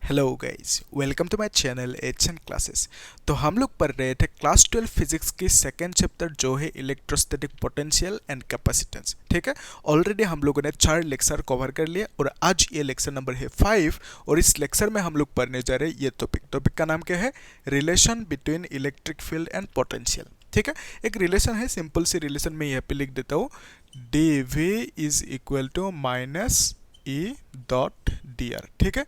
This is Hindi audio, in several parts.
Hello guys, welcome to my channel HN classes. तो हम लोग पढ़ रहे थे क्लास 12 फिजिक्स की सेकेंड चैप्टर जो है इलेक्ट्रोस्टैटिक पोटेंशियल एंड कैपेसिटेंस। ठीक है, ऑलरेडी हम लोगों ने 4 लेक्चर कवर कर लिया और आज ये लेक्चर नंबर है 5 और इस लेक्चर में हम लोग पढ़ने जा रहे हैं ये टॉपिक का नाम क्या है? Relation between electric field and potential. ठीक है, एक रिलेशन है, सिंपल सी रिलेशन में यहाँ पे लिख देता हूँ, D V is equal to minus E dot D R. ठीक है,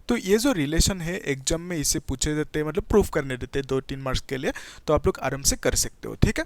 तो ये जो रिलेशन है एग्जाम में इसे पूछे जाते हैं, मतलब प्रूफ करने देते हैं 2-3 मार्क्स के लिए, तो आप लोग आराम से कर सकते हो। ठीक है,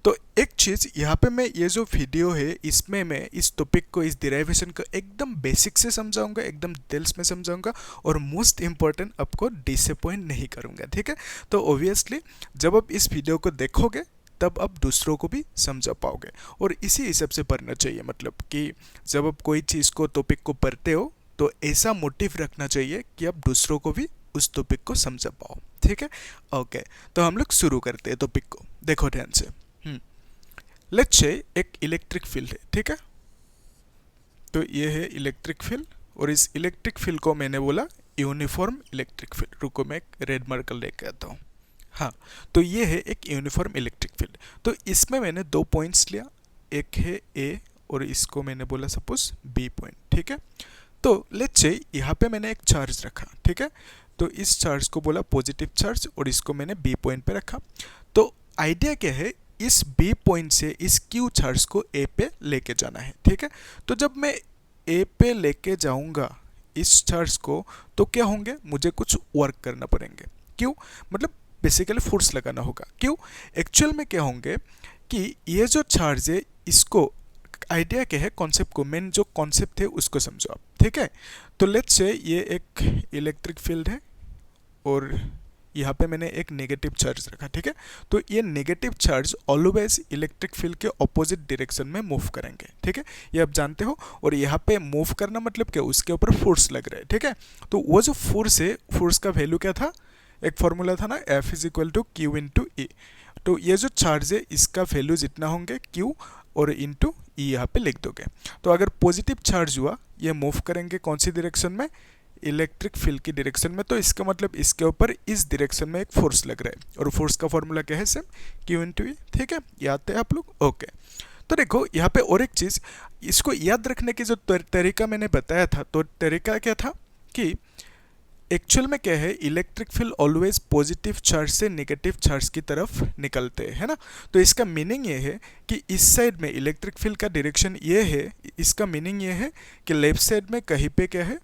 तो एक चीज़ यहाँ पे मैं ये जो वीडियो है इसमें मैं इस टॉपिक को, इस डिराइवेशन को एकदम बेसिक से समझाऊंगा, एकदम डिटेल्स में समझाऊंगा और मोस्ट इंपॉर्टेंट आपको डिसअपॉइंट नहीं करूंगा। ठीक है, तो ऑब्वियसली जब आप इस वीडियो को देखोगे तब आप दूसरों को भी समझा पाओगे और इसी हिसाब से पढ़ना चाहिए। मतलब कि जब आप कोई चीज़ को, टॉपिक को पढ़ते हो तो ऐसा मोटिव रखना चाहिए कि आप दूसरों को भी उस टॉपिक को समझा पाओ। ठीक है, ओके, तो हम लोग शुरू करते हैं टॉपिक को। देखो ध्यान से, लेट्स से एक इलेक्ट्रिक फील्ड है। ठीक है, तो ये है इलेक्ट्रिक फील्ड और इस इलेक्ट्रिक फील्ड को मैंने बोला यूनिफॉर्म इलेक्ट्रिक फील्ड। रुको मैं एक रेड मार्कर लेके आता हूँ। हाँ, तो ये है एक यूनिफॉर्म इलेक्ट्रिक फील्ड। तो इसमें मैंने 2 पॉइंट्स लिया, एक है ए और इसको मैंने बोला सपोज बी पॉइंट। ठीक है, तो लेट्स से यहाँ पे मैंने एक चार्ज रखा। ठीक है, तो इस चार्ज को बोला पॉजिटिव चार्ज और इसको मैंने बी पॉइंट पे रखा। तो आइडिया क्या है, इस बी पॉइंट से इस क्यू चार्ज को ए पे लेके जाना है। ठीक है, तो जब मैं ए पे लेके जाऊंगा इस चार्ज को तो क्या होंगे, मुझे कुछ वर्क करना पड़ेंगे। क्यों? मतलब बेसिकली फोर्स लगाना होगा। क्यों? एक्चुअल में क्या होंगे कि ये जो चार्ज है इसको, आइडिया क्या है, कॉन्सेप्ट को, मेन जो कॉन्सेप्ट है उसको समझो आप। ठीक है, तो लेट्स से ये एक इलेक्ट्रिक फील्ड है और यहाँ पे मैंने एक नेगेटिव चार्ज रखा। ठीक है, तो ये negative charge always electric field के ऑपोजिट डायरेक्शन में मूव करेंगे। ठीक है, ये आप जानते हो। और यहाँ पे मूव करना मतलब क्या, उसके ऊपर फोर्स लग रहा है। ठीक है, तो वो जो फोर्स है, फोर्स का वैल्यू क्या था, एक फॉर्मूला था ना, F is equal to Q into E. तो ये जो चार्ज है इसका वैल्यू जितना होंगे क्यू और इंटू ई यहाँ पे लिख दोगे। तो अगर पॉजिटिव चार्ज हुआ, ये मूव करेंगे कौन सी डायरेक्शन में, इलेक्ट्रिक फील्ड की डायरेक्शन में। तो इसका मतलब इसके ऊपर इस डायरेक्शन में एक फोर्स लग रहा है और फोर्स का फॉर्मूला क्या है, सेम क्यू इंटू ई। ठीक है, याद है आप लोग? ओके, तो देखो यहाँ पे और एक चीज़, इसको याद रखने की जो तरीका मैंने बताया था, तो तरीका क्या था कि एक्चुअल में क्या है, electric field always positive charge से नेगेटिव चार्ज की तरफ निकलते हैं, है ना। तो इसका मीनिंग ये है कि इस साइड में इलेक्ट्रिक फील्ड का डायरेक्शन ये है, इसका मीनिंग ये है कि लेफ्ट साइड में कहीं पे क्या है,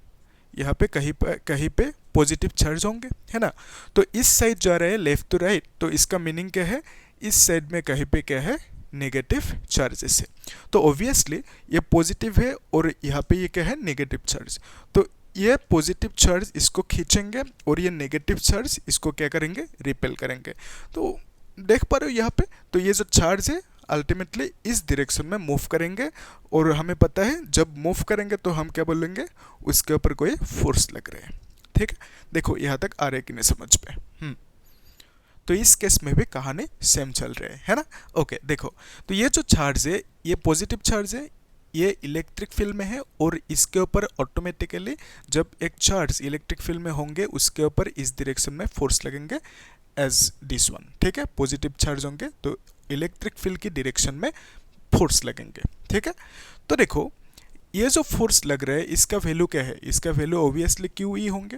यहाँ पे कहीं पे पॉजिटिव चार्ज होंगे, है ना। तो इस साइड जा रहे हैं लेफ्ट टू राइट, तो इसका मीनिंग क्या है, इस साइड में कहीं पे क्या है, नेगेटिव चार्जेस है। तो ऑब्वियसली ये पॉजिटिव है और यहाँ पे ये क्या है, नेगेटिव चार्ज। तो ये पॉजिटिव चार्ज इसको खींचेंगे और ये नेगेटिव चार्ज इसको क्या करेंगे, रिपेल करेंगे। तो देख पा रहे हो यहाँ पे, तो ये जो चार्ज है अल्टीमेटली इस डायरेक्शन में मूव करेंगे और हमें पता है जब मूव करेंगे तो हम क्या बोलेंगे, उसके ऊपर कोई फोर्स लग रहे हैं। ठीक है, देखो यहाँ तक आ रहे कि नहीं समझ पे। तो इस केस में भी कहानी सेम चल रहे है ना। ओके, देखो, तो ये जो चार्ज है ये पॉजिटिव चार्ज है, ये इलेक्ट्रिक फील्ड में है और इसके ऊपर ऑटोमेटिकली जब एक चार्ज इलेक्ट्रिक फील्ड में होंगे उसके ऊपर इस डायरेक्शन में फोर्स लगेंगे एज दिस वन। ठीक है, पॉजिटिव चार्ज होंगे तो इलेक्ट्रिक फील्ड की डायरेक्शन में फोर्स लगेंगे। ठीक है, तो देखो ये जो फोर्स लग रहा है इसका वैल्यू क्या है, इसका वैल्यू ऑब्वियसली क्यू ई होंगे,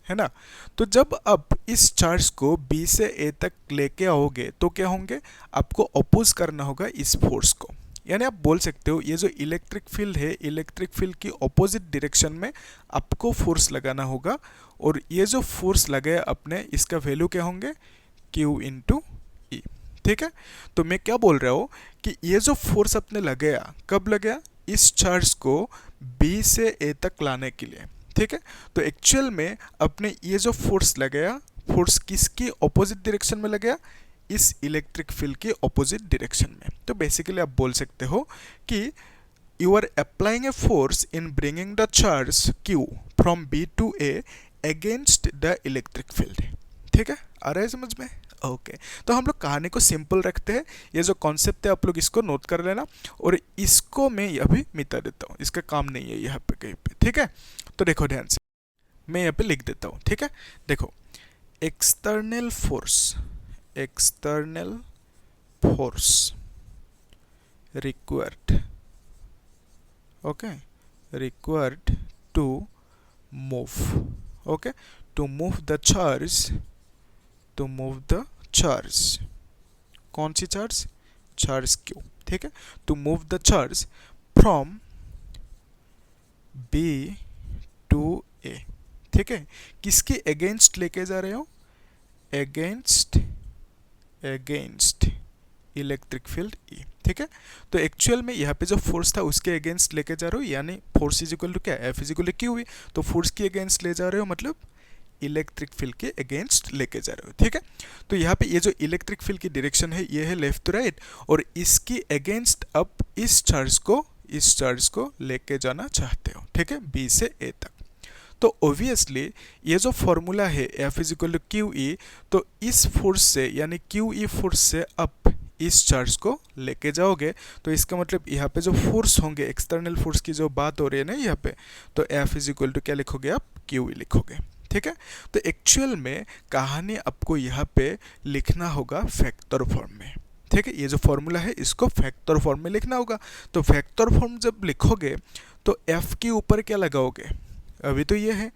है ना। तो जब आप इस चार्ज को बी से ए तक लेके आओगे तो क्या होंगे, आपको अपोज करना होगा इस फोर्स को। यानी आप बोल सकते हो ये जो इलेक्ट्रिक फील्ड है, इलेक्ट्रिक फील्ड की ऑपोजिट डायरेक्शन में आपको फोर्स लगाना होगा और ये जो फोर्स लगाया अपने, इसका वैल्यू क्या होंगे, क्यू इंटू ई। ठीक है, तो मैं क्या बोल रहा हूँ कि ये जो फोर्स अपने लगाया, कब लगाया, इस चार्ज को बी से ए तक लाने के लिए। ठीक है, तो एक्चुअल में अपने ये जो फोर्स लगाया, फोर्स किसकी ऑपोजिट डायरेक्शन में लगाया, इस इलेक्ट्रिक फील्ड के ऑपोजिट डायरेक्शन में। तो बेसिकली आप बोल सकते हो कि you are applying a force in bringing the charge Q from B to A against the electric field. ठीक है, आ रहा है समझ में? ओके, तो हम लोग कहानी को सिंपल रखते हैं। ये जो कॉन्सेप्ट है आप लोग इसको नोट कर लेना और इसको मैं अभी मिटा देता हूँ, इसका काम नहीं है यहाँ पे कहीं पे। ठीक है, तो देखो ध्यान से, मैं यहाँ पे लिख देता हूँ, ठीक है। देखो, external force required, okay, required to move, okay, to move the charge, कौन सी चार्ज क्यू, ठीक है, to move the charge from B to A, ठीक है, किसके अगेंस्ट लेके जा रहे हो, अगेंस्ट इलेक्ट्रिक फील्ड ई, ठीक है। तो एक्चुअल में यहाँ पे जो फोर्स था उसके अगेंस्ट लेके जा रहे हो, यानी फोर्स इज इक्वल टू क्या, F is equal to Q, तो फोर्स के अगेंस्ट ले जा रहे हो मतलब इलेक्ट्रिक फील्ड के अगेंस्ट लेके जा रहे हो, ठीक है। तो यहाँ पे ये जो इलेक्ट्रिक फील्ड की डायरेक्शन है ये है लेफ्ट टू राइट, और इसकी अगेंस्ट अब इस चार्ज को लेके जाना चाहते हो, ठीक है, बी से ए तक। तो ऑब्वियसली ये जो फॉर्मूला है F is equal to Q E, तो इस फोर्स से यानी क्यू ई फोर्स से अब इस चार्ज को लेके जाओगे, तो इसका मतलब यहाँ पे जो फोर्स होंगे, एक्सटर्नल फोर्स की जो बात हो रही है ना यहाँ पे, तो एफ इज इक्वल टू क्या लिखोगे आप, क्यू ई लिखोगे, ठीक है। तो एक्चुअल में कहानी आपको यहाँ पे लिखना होगा फैक्टर फॉर्म में, ठीक है, ये जो फॉर्मूला है इसको फैक्टर फॉर्म में लिखना होगा। तो फैक्टर फॉर्म जब लिखोगे तो एफ के ऊपर क्या लगाओगे, अभी तो ये है,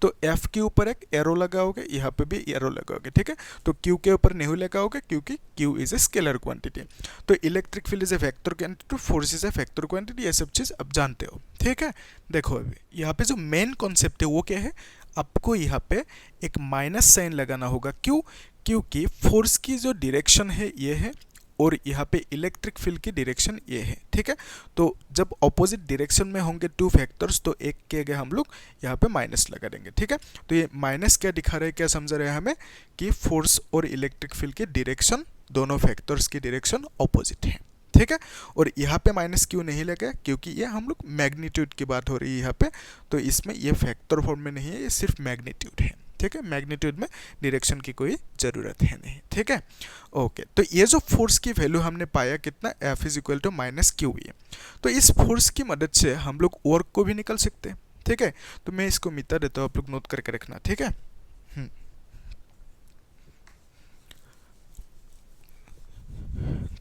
तो एफ के ऊपर एक एरो लगाओगे, यहाँ पे भी एरो लगाओगे, ठीक है। तो क्यू के ऊपर नहीं लगाओगे क्योंकि Q is a scalar quantity, तो electric field is a vector quantity, force is a vector quantity, ये सब चीज़ आप जानते हो, ठीक है। देखो अभी यहाँ पे जो मेन कॉन्सेप्ट है वो क्या है, आपको यहाँ पे एक माइनस साइन लगाना होगा, क्यों, क्योंकि फोर्स की जो डायरेक्शन है ये है और यहाँ पे इलेक्ट्रिक फील्ड की डायरेक्शन ये है, ठीक है। तो जब ऑपोजिट डायरेक्शन में होंगे टू फैक्टर्स तो एक के आगे हम लोग यहाँ पे माइनस लगा देंगे, ठीक है। तो ये माइनस क्या दिखा रहा है, क्या समझा रहे हैं हमें, कि फोर्स और इलेक्ट्रिक फील्ड की डायरेक्शन, दोनों फैक्टर्स की डायरेक्शन ऑपोजिट है, ठीक है। और यहाँ पे माइनस क्यों नहीं लगा, क्योंकि ये हम लोग मैग्नीट्यूड की बात हो रही है यहाँ पे, तो इसमें ये फैक्टर फॉर्म में नहीं है, ये सिर्फ मैग्नीट्यूड है, ठीक है। मैग्नीट्यूड में डायरेक्शन की कोई ज़रूरत है नहीं, ठीक है। ओके, तो ये जो फोर्स की वैल्यू हमने पाया कितना, F is equal to minus Q E, तो इस फोर्स की मदद से हम लोग वर्क को भी निकल सकते हैं, ठीक है। तो मैं इसको मिटा देता हूँ, आप लोग नोट करके रखना, ठीक है।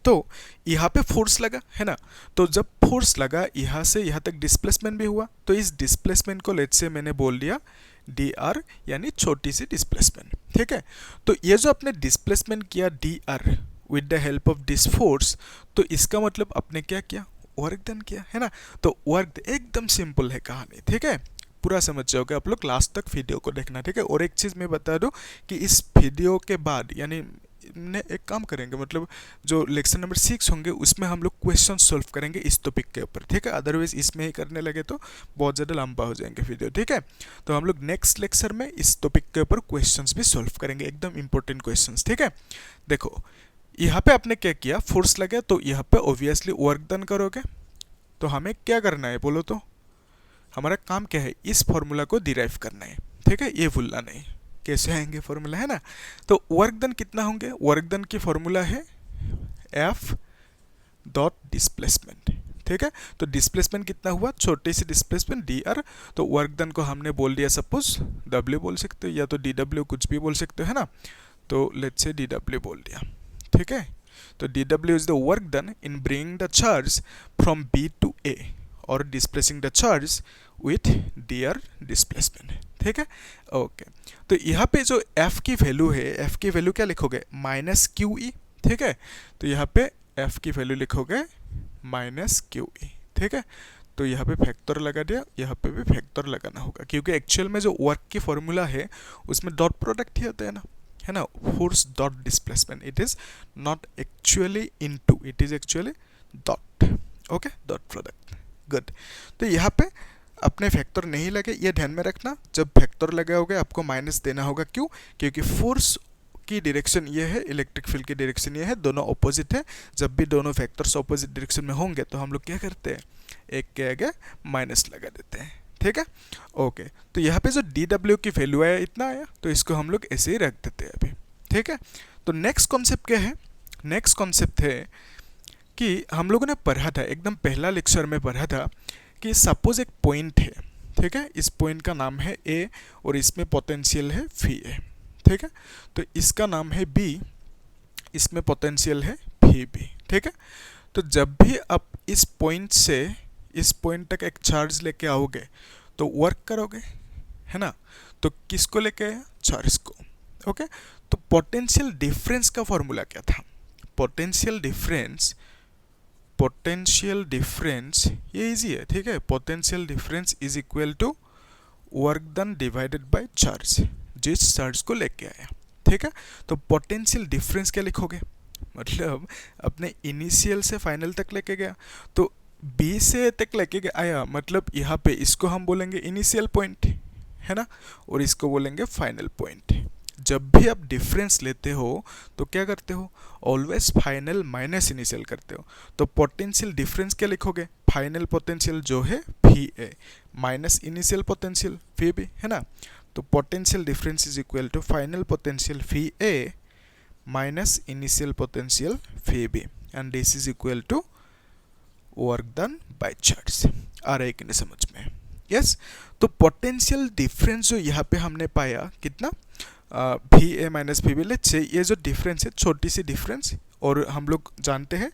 तो यहाँ पे फोर्स लगा है ना, तो जब फोर्स लगा यहाँ से यहाँ तक डिस्प्लेसमेंट भी हुआ, तो इस डिस्प्लेसमेंट को लेट्स से मैंने बोल दिया डी आर, यानी छोटी सी डिस्प्लेसमेंट, ठीक है। तो ये जो आपने डिस्प्लेसमेंट किया D R with the help of this force, तो इसका मतलब आपने क्या किया, वर्क डन किया है ना। तो वर्क एकदम सिंपल है कहानी, ठीक है, पूरा समझ जाओगे आप लोग, लास्ट तक वीडियो को देखना, ठीक है। और एक चीज़ मैं बता दूं कि इस वीडियो के बाद यानी ने एक काम करेंगे, मतलब जो लेक्चर नंबर 6 होंगे उसमें हम लोग क्वेश्चन सॉल्व करेंगे इस टॉपिक के ऊपर, ठीक है। अदरवाइज इसमें ही करने लगे तो बहुत ज़्यादा लंबा हो जाएंगे वीडियो, ठीक है। तो हम लोग नेक्स्ट लेक्चर में इस टॉपिक के ऊपर क्वेश्चंस भी सॉल्व करेंगे, एकदम इंपॉर्टेंट क्वेश्चंस, ठीक है। देखो यहाँ पे आपने क्या किया, फोर्स लगा, तो यहाँ पे ऑब्वियसली वर्क डन करोगे, तो हमें क्या करना है बोलो, तो हमारा काम क्या है, इस फॉर्मूला को डिराइव करना है, ठीक है, ये भूलना नहीं, कैसे आएंगे फॉर्मूला है ना। तो वर्क डन कितना होंगे, वर्क डन की फॉर्मूला है एफ डॉट डिस्प्लेसमेंट, ठीक है। तो डिस्प्लेसमेंट कितना हुआ, छोटी सी डिस्प्लेसमेंट डी आर, तो वर्क डन को हमने बोल दिया सपोज डब्ल्यू बोल सकते हो या तो डी डब्ल्यू, कुछ भी बोल सकते हो है ना। तो लेट्स से डी डब्ल्यू बोल दिया, ठीक है। तो D W is the work done in bringing the charge from B to A और displacing the charge with D R displacement, ठीक है। ओके, तो यहाँ पे जो f की वैल्यू है, f की वैल्यू क्या लिखोगे, माइनस क्यू ई, ठीक है। तो यहाँ पे f की वैल्यू लिखोगे माइनस क्यू ई, ठीक है। तो यहाँ पे फैक्टर लगा दिया, यहाँ पे भी फैक्टर लगाना होगा, क्योंकि एक्चुअल में जो वर्क की फॉर्मूला है उसमें डॉट प्रोडक्ट ही होता है ना, force dot displacement, it is not actually into, it is actually dot, okay, dot product, good. तो यहाँ पे अपने फैक्टर नहीं लगे, ये ध्यान में रखना, जब फैक्टर लगाओगे आपको माइनस देना होगा, क्यों, क्योंकि फोर्स की डायरेक्शन ये है, इलेक्ट्रिक फील्ड की डायरेक्शन ये है, दोनों ऑपोजिट है। जब भी दोनों फैक्टर्स ऑपोजिट डायरेक्शन में होंगे तो हम लोग क्या करते हैं, एक के आगे माइनस लगा देते हैं, ठीक है। ओके, तो यहाँ पे जो डी डब्ल्यू की वैल्यू आया इतना आया, तो इसको हम लोग ऐसे ही रख देते हैं अभी, ठीक है। तो नेक्स्ट कॉन्सेप्ट क्या है, नेक्स्ट कॉन्सेप्ट है कि हम लोगों ने पढ़ा था, एकदम पहला लेक्चर में पढ़ा था कि सपोज एक पॉइंट है, ठीक है, इस पॉइंट का नाम है ए और इसमें पोटेंशियल है फी ए, ठीक है। तो इसका नाम है बी, इसमें पोटेंशियल है फी बी, ठीक है। तो जब भी आप इस पॉइंट से इस पॉइंट तक एक चार्ज लेके आओगे तो वर्क करोगे, है ना। तो किसको लेके आया, चार्ज को, ओके। तो पोटेंशियल डिफरेंस का फॉर्मूला क्या था, पोटेंशियल डिफरेंस ये इजी है, ठीक है। Potential difference is equal to work done divided by charge, जिस चार्ज को लेके आया, ठीक है। तो पोटेंशियल डिफरेंस क्या लिखोगे, मतलब अपने इनिशियल से फाइनल तक लेके गया, तो बी से तक लेके आया, मतलब यहाँ पे इसको हम बोलेंगे इनिशियल पॉइंट, है ना, और इसको बोलेंगे फाइनल पॉइंट। जब भी आप डिफरेंस लेते हो तो क्या करते हो, ऑलवेज फाइनल माइनस इनिशियल करते हो। तो पोटेंशियल डिफरेंस क्या लिखोगे, फाइनल पोटेंशियल जो है phi A minus initial potential phi B, है ना। तो potential difference is equal to final potential phi A minus initial potential phi B, and this is equal to work done by charge. आ रहा है कि नहीं समझ में, यस। तो पोटेंशियल डिफरेंस जो यहाँ पे हमने पाया कितना, भी ए माइनस भी बी, लेट्स से ये जो डिफरेंस है छोटी सी डिफरेंस, और हम लोग जानते हैं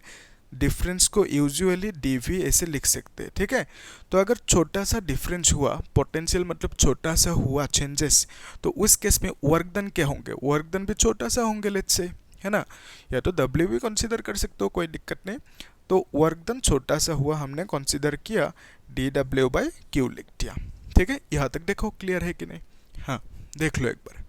डिफरेंस को यूजुअली डी वी ऐसे लिख सकते हैं, ठीक है। तो अगर छोटा सा डिफरेंस हुआ, पोटेंशियल मतलब छोटा सा हुआ चेंजेस, तो उस केस में वर्क डन क्या होंगे, वर्क डन भी छोटा सा होंगे, लेट्स से, है ना। या तो डब्ल्यू भी कंसीडर कर सकते हो, कोई दिक्कत नहीं। तो वर्क डन छोटा सा हुआ, हमने कंसीडर किया, डी डब्ल्यू बाई क्यू लिख दिया, ठीक है। यहाँ तक देखो क्लियर है कि नहीं, हाँ देख लो एक बार,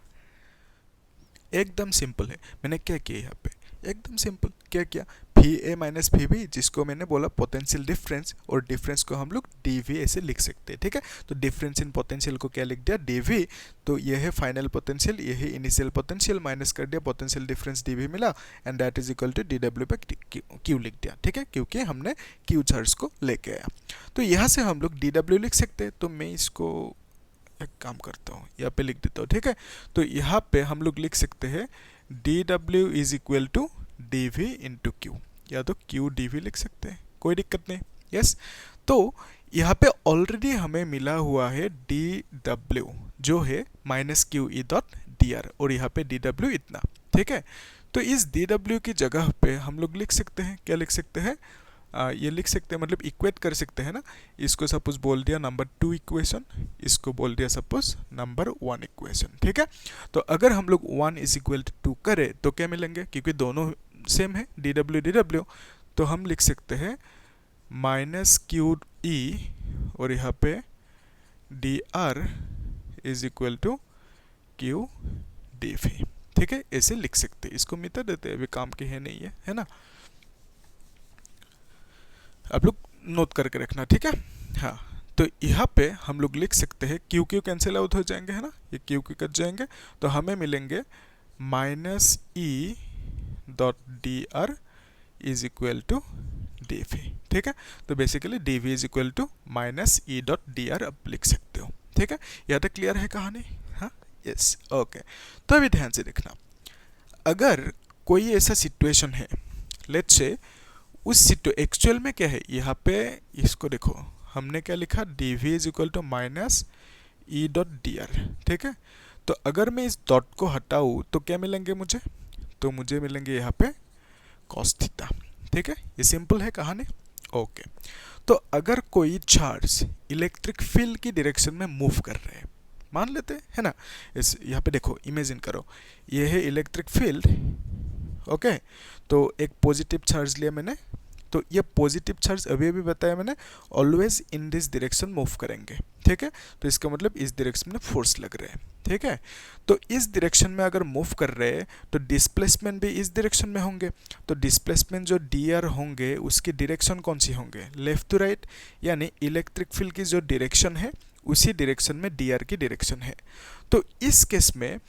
एकदम सिंपल है। मैंने क्या किया यहाँ पे, एकदम सिंपल क्या किया, फी ए माइनस फी बी, जिसको मैंने बोला पोटेंशियल डिफरेंस, और डिफरेंस को हम लोग डी वी ऐसे लिख सकते हैं, ठीक है। तो डिफरेंस इन पोटेंशियल को क्या लिख दिया, डी वी। तो ये है फाइनल पोटेंशियल, ये है इनिशियल पोटेंशियल, माइनस कर दिया, पोटेंशियल डिफरेंस डी वी मिला, and that is equal to D W by Q लिख दिया, ठीक है, क्योंकि हमने क्यू चार्ज को लेके आया। तो यहाँ से हम लोग डी डब्ल्यू लिख सकते हैं। तो मैं इसको एक काम करता हूँ, यहाँ पे लिख देता हूँ, ठीक है। तो यहाँ पे हम लोग लिख सकते हैं D W is equal to D V into Q, या तो क्यू डी वी लिख सकते हैं, कोई दिक्कत नहीं, यस। तो यहाँ पे ऑलरेडी हमें मिला हुआ है डी डब्ल्यू जो है minus Q E dot D are, और यहाँ पे डी डब्ल्यू इतना, ठीक है। तो इस डी डब्ल्यू की जगह पे हम लोग लिख सकते हैं, क्या लिख सकते हैं, ये लिख सकते हैं, मतलब इक्वेट कर सकते हैं ना। इसको सपोज बोल दिया नंबर 2 इक्वेशन, इसको बोल दिया सपोज नंबर 1 इक्वेशन, ठीक है। तो अगर हम लोग 1 इज इक्वल टू 2 करें तो क्या मिलेंगे, क्योंकि दोनों सेम है, डी डब्ल्यू, तो हम लिख सकते हैं माइनस क्यू ई, और यहाँ पे D R is equal to Q D V, ठीक है, ऐसे लिख सकते हैं। इसको मिटा देते हैं, अभी काम की है नहीं है ना। आप लोग नोट करके रखना, ठीक है, हाँ। तो यहाँ पे हम लोग लिख सकते हैं क्यू क्यू कैंसिल आउट हो जाएंगे, है ना, ये क्यू क्यू कट जाएंगे, तो हमें मिलेंगे minus E dot D R is equal to D V, ठीक है। तो basically D V is equal to minus E dot D R आप लिख सकते हो, ठीक है। यहाँ तक क्लियर है कहानी, हाँ, यस, ओके। तो अभी ध्यान से देखना, अगर कोई ऐसा सिचुएशन है, लेट्स से उस एक्चुअल में क्या है, यहाँ पे इसको देखो, हमने क्या लिखा, D V is equal to minus E dot D R, ठीक है। तो अगर मैं इस डॉट को हटाऊँ तो क्या मिलेंगे मुझे, तो मुझे मिलेंगे यहाँ पे कॉस थीटा, ठीक है। ये सिंपल है कहानी, ओके। तो अगर कोई चार्ज इलेक्ट्रिक फील्ड की डायरेक्शन में मूव कर रहे हैं, मान लेते हैं, है ना, इस यहाँ पे देखो, इमेजिन करो, ये है इलेक्ट्रिक फील्ड, ओके। तो एक पॉजिटिव चार्ज लिया मैंने, तो ये पॉजिटिव चार्ज अभी अभी बताया मैंने, always in this direction move करेंगे, ठीक है। तो इसका मतलब इस डायरेक्शन में फोर्स लग रहे हैं, ठीक है। तो इस डायरेक्शन में अगर मूव कर रहे हैं तो डिस्प्लेसमेंट भी इस डायरेक्शन में होंगे, तो डिस्प्लेसमेंट जो डी आर होंगे उसकी डायरेक्शन कौन सी होंगे, लेफ्ट टू राइट, यानी इलेक्ट्रिक फील्ड की जो डायरेक्शन है उसी डायरेक्शन में डी आर की डायरेक्शन है। तो इस केस में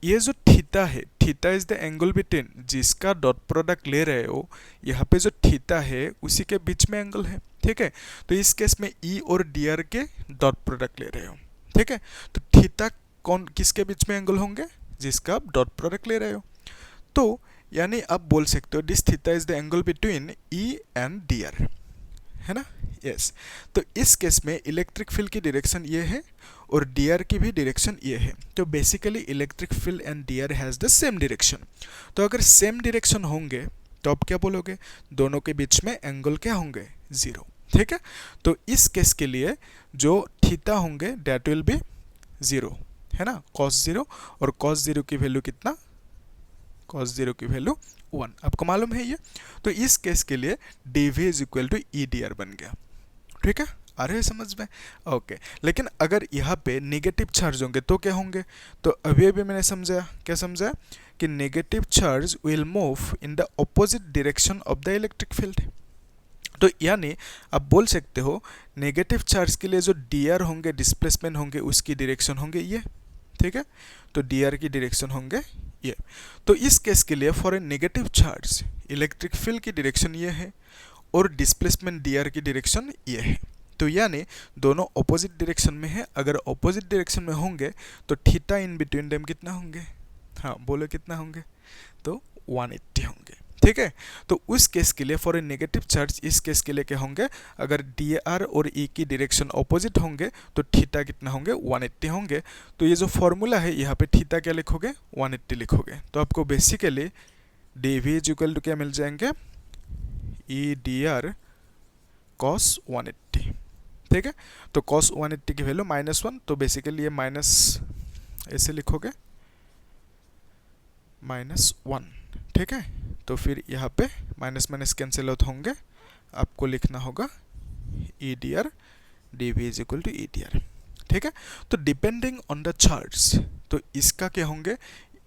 ये जो थीटा है, theta is the angle between, जिसका डॉट प्रोडक्ट ले रहे हो, यहाँ पे जो थीटा है उसी के बीच में एंगल है, ठीक है। तो इस केस में ई और डी आर के डॉट प्रोडक्ट ले रहे हो, ठीक है। तो थीटा कौन किसके बीच में एंगल होंगे, जिसका आप डॉट प्रोडक्ट ले रहे हो। तो यानी आप बोल सकते हो this theta is the angle between E and D R, है ना, यस। तो इस केस में इलेक्ट्रिक फील्ड की डायरेक्शन ये है और डी की भी डायरेक्शन ये है। तो basically electric field and D has the same direction. तो अगर सेम डायरेक्शन होंगे तो आप क्या बोलोगे, दोनों के बीच में एंगल क्या होंगे, जीरो। ठीक है, तो इस केस के लिए जो थीटा होंगे दैट विल बी जीरो, है ना, cos जीरो, और cos जीरो की वैल्यू कितना, cos जीरो की वैल्यू 1, आपको मालूम है ये। तो इस केस के लिए dv is equal to E D R बन गया। ठीक है, आ रहे हैं समझ में, ओके। लेकिन अगर यहाँ पे नेगेटिव चार्ज होंगे तो क्या होंगे, तो अभी अभी मैंने समझाया, क्या समझाया, कि negative charge will move in the opposite direction of the electric field. तो यानी आप बोल सकते हो नेगेटिव चार्ज के लिए जो डी आर होंगे, डिस्प्लेसमेंट होंगे, उसकी डायरेक्शन होंगे ये। ठीक है, तो डी आर की डायरेक्शन होंगे ये। तो इस केस के लिए for a negative charge electric field की डायरेक्शन ये है और डिस्प्लेसमेंट डी आर की डायरेक्शन ये है। तो यानी दोनों ऑपोजिट डायरेक्शन में है। अगर ऑपोजिट डायरेक्शन में होंगे तो थीटा इन बिटवीन देम कितना होंगे, हाँ बोलो कितना होंगे, तो 180 होंगे। ठीक है, तो उस केस के लिए फॉर ए नेगेटिव चार्ज, इस केस के लिए क्या होंगे, अगर डी आर और ई की डायरेक्शन ऑपोजिट होंगे तो थीटा कितना होंगे, 180 होंगे। तो ये जो फॉर्मूला है यहाँ पे थीटा क्या लिखोगे, 180 लिखोगे। तो आपको basically D V is equal to क्या मिल जाएंगे, ई डी आर कॉस 180। ठीक है, तो कॉस 180 की वैल्यू -1, तो बेसिकली ये माइनस ऐसे लिखोगे -1। ठीक है, तो फिर यहाँ पे माइनस माइनस कैंसिल आउट होंगे, आपको लिखना होगा E D R D V is equal to E D R. ठीक है, तो डिपेंडिंग ऑन द चार्ज, तो इसका क्या होंगे,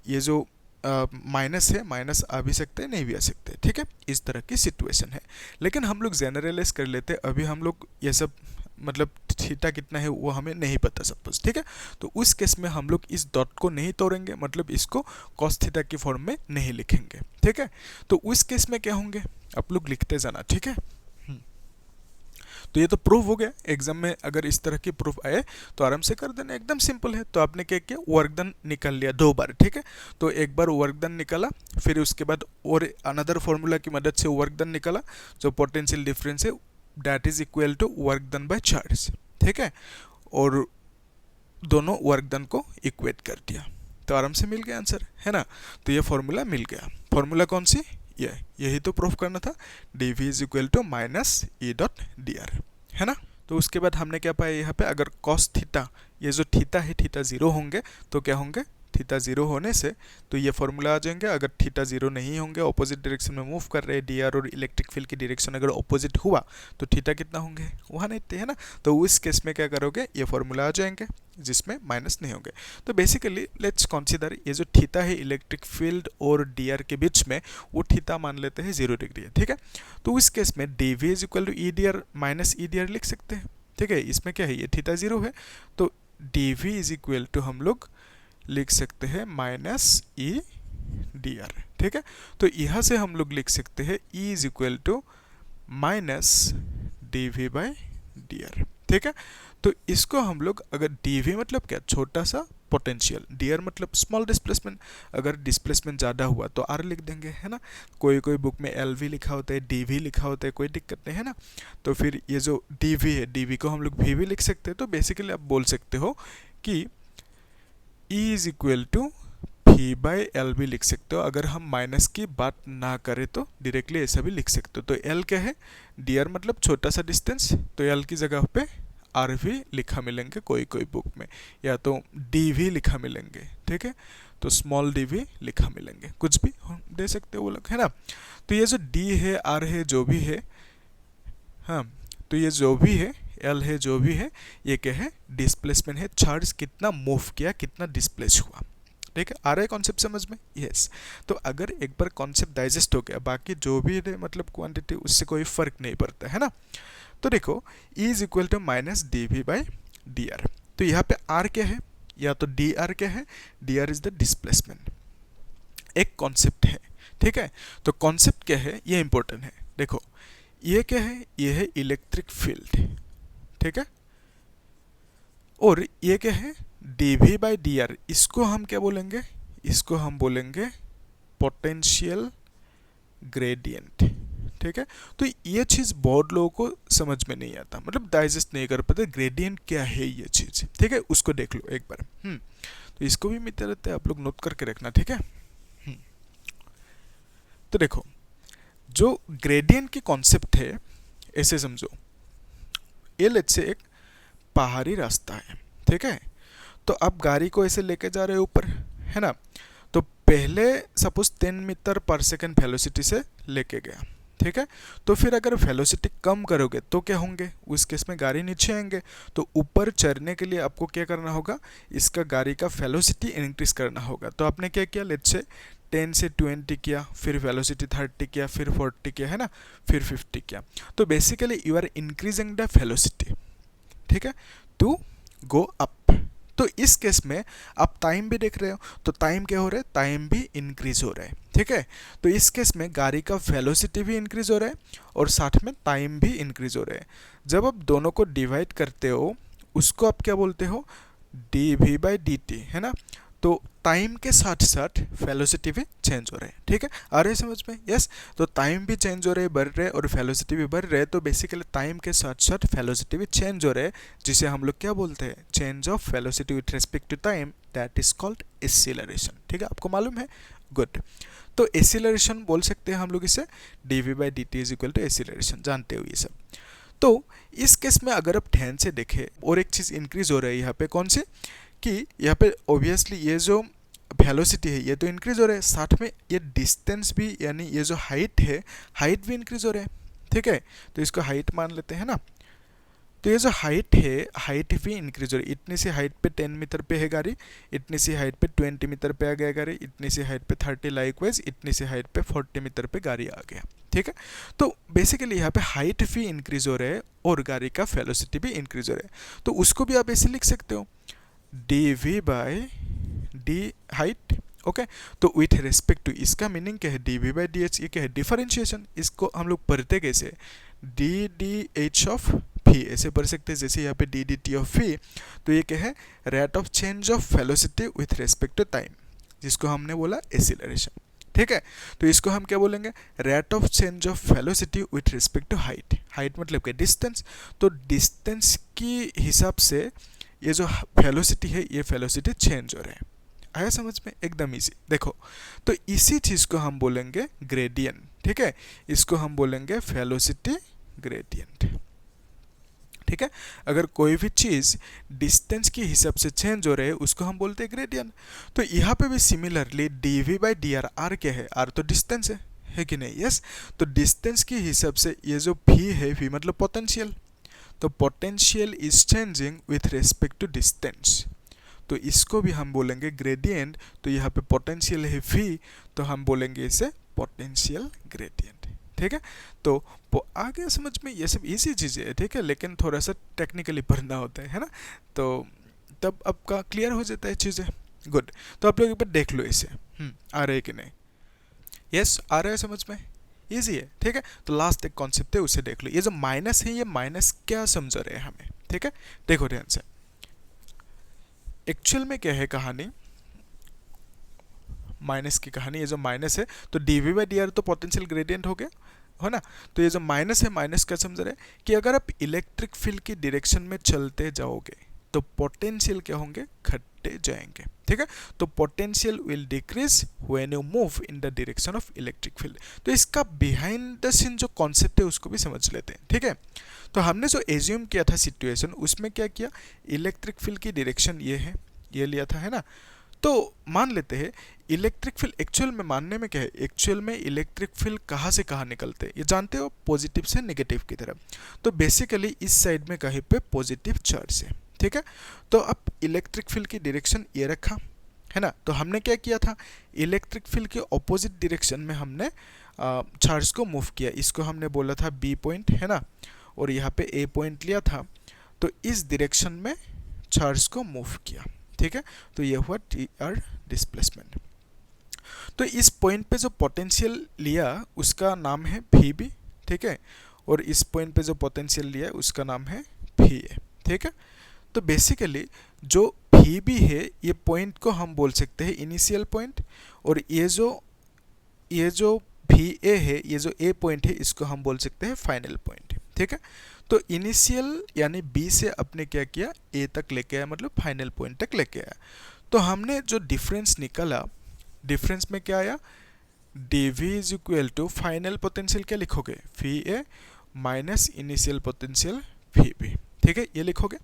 ये जो माइनस है, माइनस आ भी सकते हैं, नहीं भी आ सकते। ठीक है, इस तरह की सिचुएशन है। लेकिन हम लोग जनरलाइज कर लेते हैं, अभी हम लोग ये सब मतलब थीटा कितना है वो हमें नहीं पता सपोज। ठीक है, तो उस केस में हम लोग इस डॉट को नहीं तोड़ेंगे, मतलब इसको कॉस थीटा की फॉर्म में नहीं लिखेंगे। ठीक है, तो उस केस में क्या होंगे आप लोग लिखते जाना। ठीक है, तो ये तो प्रूफ हो गया। एग्जाम में अगर इस तरह की प्रूफ आए तो आराम से कर देना, एकदम सिंपल है। तो आपने क्या किया, वर्क डन निकाल लिया 2 बार। ठीक है, तो एक बार वर्क डन निकाला, फिर उसके बाद और अनदर फॉर्मूला की मदद से वर्क डन निकाला, जो पोटेंशियल डिफरेंस है that is equal to work done by charge. ठीक है, और दोनों वर्क डन को इक्वेट कर दिया, तो आराम से मिल गया आंसर, है ना। तो ये फॉर्मूला मिल गया। फॉर्मूला कौन सी, यही तो प्रूफ करना था, D V is equal to minus E dot D R, है ना। तो उसके बाद हमने क्या पाया यहाँ पे, अगर कॉस थीटा, ये जो थीटा है थीटा जीरो होंगे तो क्या होंगे, थीटा जीरो होने से तो ये फॉर्मूला आ जाएंगे। अगर थीटा जीरो नहीं होंगे, ऑपोजिट डायरेक्शन में मूव कर रहे हैं, डी आर और इलेक्ट्रिक फील्ड की डायरेक्शन अगर ऑपोजिट हुआ तो थीटा कितना होंगे, 180, है ना। तो उस केस में क्या करोगे, ये फॉर्मूला आ जाएंगे जिसमें माइनस नहीं होंगे। तो बेसिकली लेट्स कंसीडर ये जो थीटा है इलेक्ट्रिक फील्ड और डी आर के बीच में, वो थीटा मान लेते हैं 0 डिग्री है। ठीक है, तो इस केस में D V is equal to E D R minus E D R लिख सकते हैं। ठीक है, इसमें क्या है, ये थीटा 0 है, तो D V is equal to हम लोग लिख सकते हैं माइनस ई डी आर। ठीक है, तो यहाँ से हम लोग लिख सकते हैं E is equal to minus D V by D R. ठीक है, तो इसको हम लोग, अगर डी वी मतलब क्या, छोटा सा पोटेंशियल, डी आर मतलब स्मॉल डिस्प्लेसमेंट, अगर डिस्प्लेसमेंट ज़्यादा हुआ तो आर लिख देंगे, है ना। कोई कोई बुक में एल वी लिखा होता है, डी वी लिखा होता है, कोई दिक्कत नहीं, है ना। तो फिर ये जो डी वी है, डी वी को हम लोग वी भी लिख सकते हैं। तो बेसिकली आप बोल सकते हो कि E इज इक्वल टू भी बाई एल भी लिख सकते हो। अगर हम माइनस की बात ना करें तो डायरेक्टली ऐसा भी लिख सकते हो। तो एल क्या है, डी आर मतलब छोटा सा डिस्टेंस, तो एल की जगह पे आर भी लिखा मिलेंगे कोई कोई बुक में, या तो डी भी लिखा मिलेंगे। ठीक है, तो स्मॉल डी भी लिखा मिलेंगे, कुछ भी दे सकते हो वो लोग, है ना। तो ये जो डी है, आर है, जो भी है, हाँ, तो ये जो भी है, एल है, जो भी है, ये क्या है, डिस्प्लेसमेंट है, चार्ज कितना मूव किया, कितना डिस्प्लेस हुआ। ठीक है, आ रहा है कॉन्सेप्ट समझ में, यस। तो अगर एक बार कॉन्सेप्ट डाइजेस्ट हो गया, बाकी जो भी है मतलब क्वांटिटी, उससे कोई फर्क नहीं पड़ता, है ना। तो देखो E is equal to minus D V by D R. तो यहाँ पे R क्या है, या तो डी आर क्या है, D R is the displacement, एक कॉन्सेप्ट है। ठीक है, तो कॉन्सेप्ट क्या है, ये इंपॉर्टेंट है। देखो ये क्या है, ये है इलेक्ट्रिक फील्ड। ठीक है, और ये क्या है, D V by D R, इसको हम क्या बोलेंगे, इसको हम बोलेंगे पोटेंशियल ग्रेडियंट। ठीक है। तो ये चीज़ बहुत लोगों को समझ में नहीं आता, मतलब डाइजेस्ट नहीं कर पाते ग्रेडियंट क्या है ये चीज़, ठीक है। उसको देख लो एक बार। तो इसको भी मिलते रहते हैं, आप लोग नोट करके रखना, ठीक है। तो देखो, जो ग्रेडियंट की कॉन्सेप्ट है, ऐसे समझो, ये लेट्स से एक पहाड़ी रास्ता है, ठीक है। तो आप गाड़ी को ऐसे लेके जा रहे हो ऊपर, है ना। तो पहले सपोज 10 मीटर पर सेकेंड वेलोसिटी से लेके गया, ठीक है। तो फिर अगर वेलोसिटी कम करोगे तो क्या होंगे, उस केस में गाड़ी नीचे आएंगे। तो ऊपर चढ़ने के लिए आपको क्या करना होगा, इसका गाड़ी का वेलोसिटी इंक्रीज करना होगा। तो आपने क्या किया, लेट्स से 10 से 20 किया, फिर वेलोसिटी 30 किया, फिर 40 किया, है ना, फिर 50 किया। तो basically you are increasing the velocity, ठीक है, टू गो अप। तो इस केस में आप टाइम भी देख रहे हो, तो टाइम क्या हो रहा है, टाइम भी इंक्रीज हो रहा है, ठीक है। तो इस केस में गाड़ी का वेलोसिटी भी इंक्रीज हो रहा है और साथ में टाइम भी इंक्रीज हो रहा है। जब आप दोनों को डिवाइड करते हो, उसको आप क्या बोलते हो, D V by D T, है ना। तो टाइम के साथ साथ वेलोसिटी भी चेंज हो रहा है, ठीक है। आ रहे समझ में, यस। तो टाइम भी चेंज हो रहे हैं, बढ़ रहे हैं, और वेलोसिटी भी बढ़ रहे हैं। तो बेसिकली टाइम के साथ साथ वेलोसिटी भी चेंज हो रहे हैं, जिसे हम लोग क्या बोलते हैं, change of velocity with respect to time, that is called acceleration, ठीक है। आपको मालूम है, गुड। तो एक्सीलरेशन बोल सकते हैं हम लोग इसे, D V by D T is equal to acceleration, जानते हो ये सब। तो इस केस में अगर आप ध्यान से देखें, और एक चीज़ इंक्रीज हो रही है यहाँ पे, कौन सी, कि यहाँ पे ऑब्वियसली ये जो वेलोसिटी है ये तो इंक्रीज हो रहा है, साथ में ये डिस्टेंस भी, यानी ये जो हाइट है, हाइट भी इंक्रीज हो रहा है, ठीक है। तो इसको हाइट मान लेते हैं ना। तो ये जो हाइट है, हाइट भी इंक्रीज हो रही है। इतनी सी हाइट पे 10 मीटर पे है गाड़ी, इतनी सी हाइट पे 20 मीटर पे आ गया गाड़ी, इतनी सी हाइट पे 30, लाइकवाइज इतनी सी हाइट पे 40 मीटर पे गाड़ी आ गया, ठीक है। तो बेसिकली यहाँ पे हाइट भी इंक्रीज हो रहा है और गाड़ी का वेलोसिटी भी इंक्रीज हो रहा है। तो उसको भी आप ऐसे लिख सकते हो, D V by D height, okay. तो विथ रिस्पेक्ट टू, इसका मीनिंग क्या है, D V by D H, ये क्या है, डिफरेंशिएशन। इसको हम लोग पढ़ते कैसे, D D H of phi, ऐसे पढ़ सकते हैं जैसे यहाँ पे D D T of phi. तो ये क्या है, rate of change of velocity with respect to time, जिसको हमने बोला एक्सीलरेशन, ठीक है। तो इसको हम क्या बोलेंगे, rate of change of velocity with respect to height. Height मतलब क्या, डिस्टेंस। तो डिस्टेंस की हिसाब से ये जो वेलोसिटी है, ये वेलोसिटी चेंज हो रहा है। आया समझ में, एकदम इजी। देखो, तो इसी चीज को हम बोलेंगे ग्रेडियंट, ठीक है। इसको हम बोलेंगे वेलोसिटी ग्रेडियंट, ठीक है। अगर कोई भी चीज डिस्टेंस के हिसाब से चेंज हो रहे है, उसको हम बोलते हैं ग्रेडियंट। तो यहाँ पे भी similarly D V by D R, R क्या है, आर तो डिस्टेंस है कि नहीं, यस। तो डिस्टेंस के हिसाब से ये जो भी है, भी मतलब पोटेंशियल, तो potential is changing with respect to distance. तो इसको भी हम बोलेंगे ग्रेडियंट। तो यहाँ पे पोटेंशियल है v, तो हम बोलेंगे इसे पोटेंशियल ग्रेडियंट, ठीक है। तो आगे समझ में, ये सब इजी चीज़ें है, ठीक है, लेकिन थोड़ा सा टेक्निकली पढ़ना होता है ना। तो तब आपका क्लियर हो जाता है चीज़ें, गुड। तो आप लोग एक बार देख लो इसे, आ रहे कि नहीं, यस आ रहा है समझ में, इजी है, ठीक है। तो लास्ट एक कॉन्सेप्ट है, उसे देख लो। ये जो माइनस है, ये माइनस क्या समझ रहे हैं हमें, ठीक है। देखो ध्यान से, एक्चुअल में क्या है कहानी, माइनस की कहानी। ये जो माइनस है, तो D V by D R तो पोटेंशियल ग्रेडियंट हो गया, है ना। तो ये जो माइनस है, माइनस क्या समझ रहे हैं, कि अगर आप इलेक्ट्रिक फील्ड की डायरेक्शन में चलते जाओगे तो पोटेंशियल क्या होंगे, घटते जाएंगे, ठीक है। तो potential will decrease when you move in the direction of electric field. तो इसका बिहाइंड द सीन जो कॉन्सेप्ट है, उसको भी समझ लेते हैं, ठीक है। तो हमने जो एज्यूम किया था सिचुएशन, उसमें क्या किया, इलेक्ट्रिक फील्ड की डायरेक्शन ये है, ये लिया था, है ना। तो मान लेते हैं इलेक्ट्रिक फील्ड, एक्चुअल में मानने में क्या है, एक्चुअल में इलेक्ट्रिक फील्ड कहाँ से कहाँ निकलते हैं, ये जानते हो, पॉजिटिव से नेगेटिव की तरफ। तो बेसिकली इस साइड में कहीं पे पॉजिटिव चार्ज है, ठीक है। तो अब इलेक्ट्रिक फील्ड की डायरेक्शन ये रखा, है ना। तो हमने क्या किया था, इलेक्ट्रिक फील्ड के ऑपोजिट डायरेक्शन में हमने चार्ज को मूव किया। इसको हमने बोला था बी पॉइंट, है ना, और यहाँ पे ए पॉइंट लिया था। तो इस डायरेक्शन में चार्ज को मूव किया, ठीक है। तो ये हुआ टी आर डिस्प्लेसमेंट। तो इस पॉइंट पे जो पोटेंशियल लिया उसका नाम है वी बी, ठीक है। और इस पॉइंट पे जो पोटेंशियल लिया उसका नाम है वी ए, ठीक है। तो बेसिकली जो वी बी है, ये पॉइंट को हम बोल सकते हैं इनिशियल पॉइंट, और ये जो भी ए है, ये जो ए पॉइंट है इसको हम बोल सकते हैं फाइनल पॉइंट, ठीक है। तो इनिशियल यानी बी से अपने क्या किया, ए तक लेके आया, मतलब फाइनल पॉइंट तक लेके आया। तो हमने जो डिफरेंस निकाला, डिफरेंस में क्या आया, dv is equal to final potential क्या लिखोगे, phi A minus initial potential phi B, ठीक है, ये लिखोगे।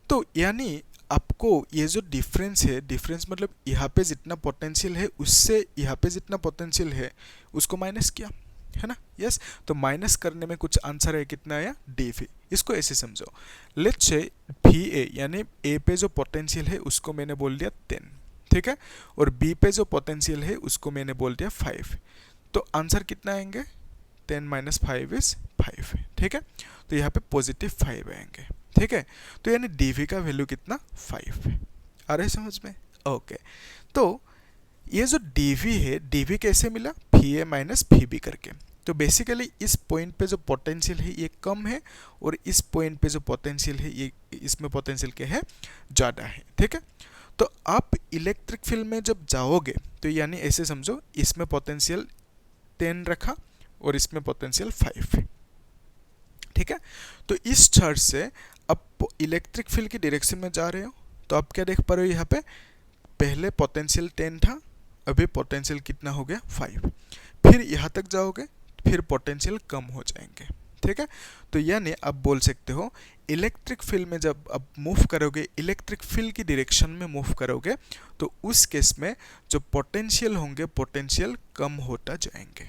तो यानी आपको ये जो डिफरेंस है, डिफरेंस मतलब यहाँ पे जितना पोटेंशियल है उससे यहाँ पे जितना पोटेंशियल है उसको माइनस किया, है ना, यस। तो माइनस करने में कुछ आंसर है, कितना आया, dv। इसको ऐसे समझो, लेट्स से भी ए यानी ए पे जो पोटेंशियल है उसको मैंने बोल दिया 10, ठीक है, और बी पे जो पोटेंशियल है उसको मैंने बोल दिया 5। तो आंसर कितना आएंगे, 10 माइनस 5 इज 5, ठीक है। तो यहाँ पे पॉजिटिव 5 आएंगे, ठीक है। तो यानी dv का वैल्यू कितना, 5 आ रहा है समझ में, ओके। तो ये जो dv है, dv कैसे मिला, भी ए माइनस भी बी करके। तो बेसिकली इस पॉइंट पे जो पोटेंशियल है ये कम है, और इस पॉइंट पे जो पोटेंशियल है ये, इसमें पोटेंशियल क्या है, ज़्यादा है, ठीक है। तो आप इलेक्ट्रिक फील्ड में जब जाओगे तो यानी ऐसे समझो, इसमें पोटेंशियल 10 रखा और इसमें पोटेंशियल 5, ठीक है। तो इस चार्ज से अब इलेक्ट्रिक फील्ड की डायरेक्शन में जा रहे हो, तो आप क्या देख पा रहे हो, यहाँ पे पहले पोटेंशियल 10 था, अभी पोटेंशियल कितना हो गया, 5। फिर यहाँ तक जाओगे, फिर पोटेंशियल कम हो जाएंगे, ठीक है। तो यानी आप बोल सकते हो इलेक्ट्रिक फील्ड में जब आप मूव करोगे, इलेक्ट्रिक फील्ड की डायरेक्शन में मूव करोगे, तो उस केस में जो पोटेंशियल होंगे, पोटेंशियल कम होता जाएंगे,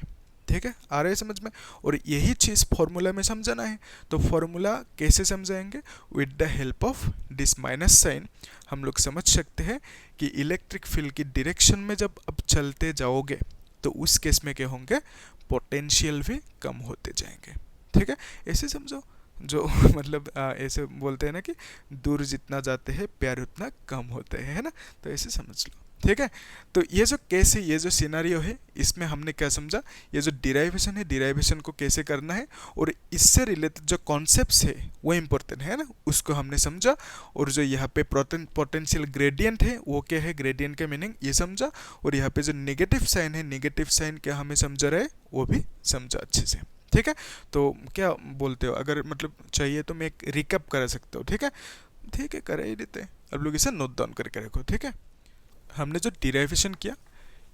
ठीक है, आ रहा है समझ में। और यही चीज़ फॉर्मूला में समझाना है। तो फॉर्मूला कैसे समझाएंगे, with the help of this minus sign हम लोग समझ सकते हैं कि इलेक्ट्रिक फील्ड की डायरेक्शन में जब आप चलते जाओगे तो उस केस में क्या होंगे, पोटेंशियल भी कम होते जाएंगे, ठीक है। ऐसे समझो, जो मतलब ऐसे बोलते हैं ना कि दूर जितना जाते हैं प्यार उतना कम होते हैं, है ना, तो ऐसे समझ लो, ठीक है। तो ये जो केस है, ये जो सिनारियो है, इसमें हमने क्या समझा, ये जो डिराइवेशन है, डिराइवेशन को कैसे करना है, और इससे रिलेटेड जो कॉन्सेप्ट्स है वो इम्पोर्टेंट है ना, उसको हमने समझा। और जो यहाँ पे पोटेंशियल ग्रेडियंट है वो क्या है, ग्रेडियंट का मीनिंग ये समझा। और यहाँ पे जो नेगेटिव साइन है, नेगेटिव साइन क्या हमें समझा रहा है वो भी समझा अच्छे से, ठीक है। तो क्या बोलते हो, अगर मतलब चाहिए तो मैं एक रिकैप करा सकता हूँ, ठीक है, ठीक है, कर ही देते हैं। अब लोग इसे नोट डाउन करके रखो, ठीक है। हमने जो डिराइवेशन किया,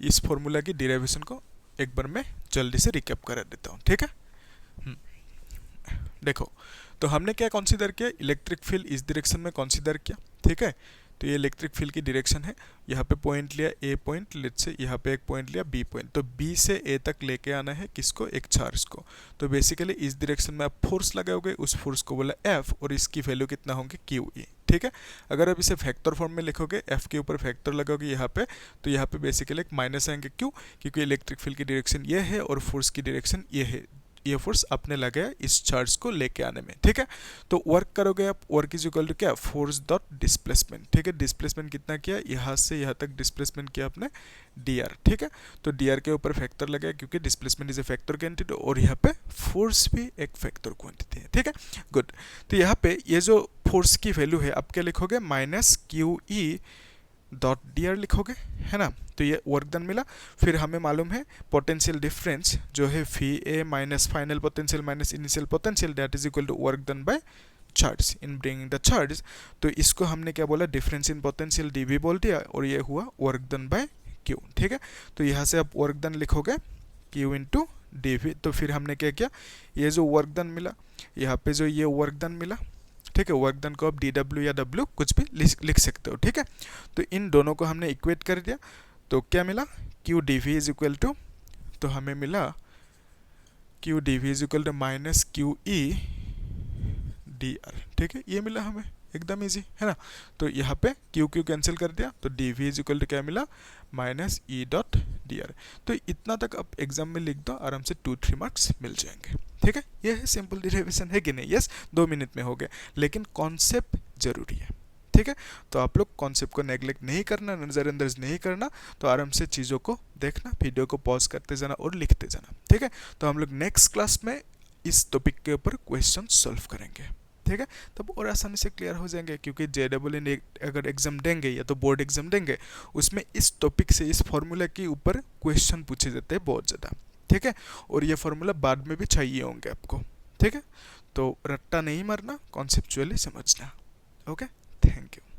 इस फॉर्मूला की डिराइवेशन को एक बार मैं जल्दी से रिकैप करा देता हूँ, ठीक है। देखो, तो हमने क्या कंसीडर किया, इलेक्ट्रिक फील्ड इस डायरेक्शन में कंसीडर किया, ठीक है। तो ये इलेक्ट्रिक फील्ड की डायरेक्शन है, यहाँ पे पॉइंट लिया ए पॉइंट, लेट्स से यहाँ पे एक पॉइंट लिया बी पॉइंट। तो बी से ए तक लेके आना है किसको, एक चार्ज को। तो बेसिकली इस डायरेक्शन में आप फोर्स लगाओगे, उस फोर्स को बोला एफ, और इसकी वैल्यू कितना होंगे, क्यू ई, ठीक है। अगर आप इसे फैक्टर फॉर्म में लिखोगे, एफ के ऊपर फैक्टर लगाओगे यहाँ पे, तो यहाँ पे बेसिकली एक माइनस आएंगे, क्यों, क्योंकि इलेक्ट्रिक फील्ड की डायरेक्शन ये है और फोर्स की डायरेक्शन ये है, ये फोर्स आपने लगाया इस चार्ज को लेके आने में, ठीक है। तो वर्क करोगे आप, वर्क इज इक्वल टू क्या, फोर्स डॉट डिस्प्लेसमेंट, ठीक है। डिस्प्लेसमेंट कितना किया, यहाँ से यहाँ तक डिस्प्लेसमेंट किया आपने dr, ठीक है। तो dr के ऊपर फैक्टर लगाया, क्योंकि displacement is a factor quantity, और यहाँ पे फोर्स भी एक फैक्टर क्वांटिटी है, ठीक है, गुड। तो यहाँ पे ये जो फोर्स की वैल्यू है आप क्या लिखोगे, minus Q E dot dr लिखोगे, है ना। तो ये वर्क डन मिला। फिर हमें मालूम है पोटेंशियल डिफरेंस जो है phi A minus final potential minus initial potential, that is equal to work done by charge in bringing the charge. तो इसको हमने क्या बोला, डिफरेंस इन पोटेंशियल dv बोल दिया, और ये हुआ वर्क डन बाय q, ठीक है। तो यहाँ से आप वर्क डन लिखोगे q इंटू dv। तो फिर हमने क्या किया, ये जो वर्क डन मिला, यहाँ पे जो ये वर्क डन मिला, ठीक है, वर्क डन को आप dw या w कुछ भी लिख सकते हो, ठीक है। तो इन दोनों को हमने इक्वेट कर दिया, तो क्या मिला, q dv is equal to, तो हमें मिला q dv is equal to minus Q E dr, ठीक है, ये मिला हमें, एकदम इजी है ना। तो यहाँ पे क्यू क्यू कैंसिल कर दिया, तो dv इज इक्वल टू क्या मिला, माइनस ई डॉट dr। तो इतना तक आप एग्जाम में लिख दो, आराम से 2-3 मार्क्स मिल जाएंगे, ठीक है। ये है सिंपल डिराइवेशन, है कि नहीं, यस, 2 मिनट में हो गया, लेकिन कॉन्सेप्ट जरूरी है, ठीक है। तो आप लोग कॉन्सेप्ट को नेग्लेक्ट नहीं करना, नज़रअंदाज नहीं करना, तो आराम से चीज़ों को देखना, वीडियो को पॉज करते जाना और लिखते जाना, ठीक है। तो हम लोग नेक्स्ट क्लास में इस टॉपिक के ऊपर क्वेश्चन सॉल्व करेंगे, ठीक है। तब और आसानी से क्लियर हो जाएंगे, क्योंकि JEE अगर एग्जाम देंगे या तो बोर्ड एग्जाम देंगे, उसमें इस टॉपिक से, इस फॉर्मूला के ऊपर क्वेश्चन पूछे जाते हैं बहुत ज़्यादा, ठीक है। और ये फॉर्मूला बाद में भी चाहिए होंगे आपको, ठीक है। तो रट्टा नहीं मारना, कॉन्सेप्चुअली समझना। Okay, thank you.